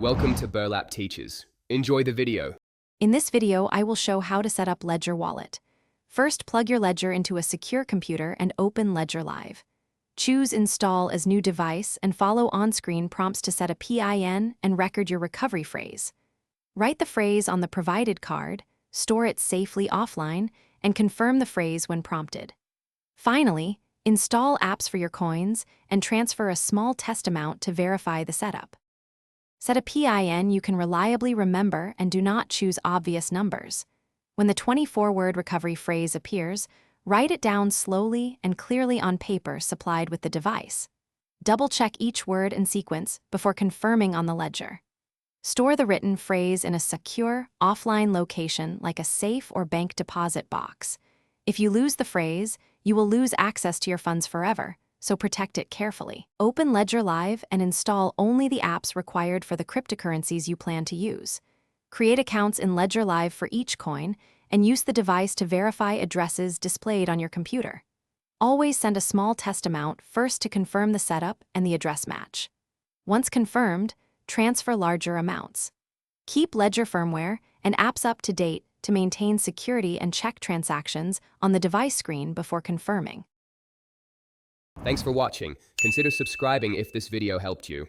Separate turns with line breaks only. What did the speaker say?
Welcome to Burlap Teachers. Enjoy the video.
In this video, I will show how to set up Ledger Wallet. First, plug your Ledger into a secure computer and open Ledger Live. Choose Install as new device and follow on-screen prompts to set a PIN and record your recovery phrase. Write the phrase on the provided card, store it safely offline, and confirm the phrase when prompted. Finally, install apps for your coins and transfer a small test amount to verify the setup. Set a PIN you can reliably remember and do not choose obvious numbers. When the 24-word recovery phrase appears, write it down slowly and clearly on paper supplied with the device. Double-check each word and sequence before confirming on the ledger. Store the written phrase in a secure, offline location like a safe or bank deposit box. If you lose the phrase, you will lose access to your funds forever, so protect it carefully. Open Ledger Live and install only the apps required for the cryptocurrencies you plan to use. Create accounts in Ledger Live for each coin and use the device to verify addresses displayed on your computer. Always send a small test amount first to confirm the setup and the address match. Once confirmed, transfer larger amounts. Keep Ledger firmware and apps up to date to maintain security and check transactions on the device screen before confirming.
Thanks for watching. Consider subscribing if this video helped you.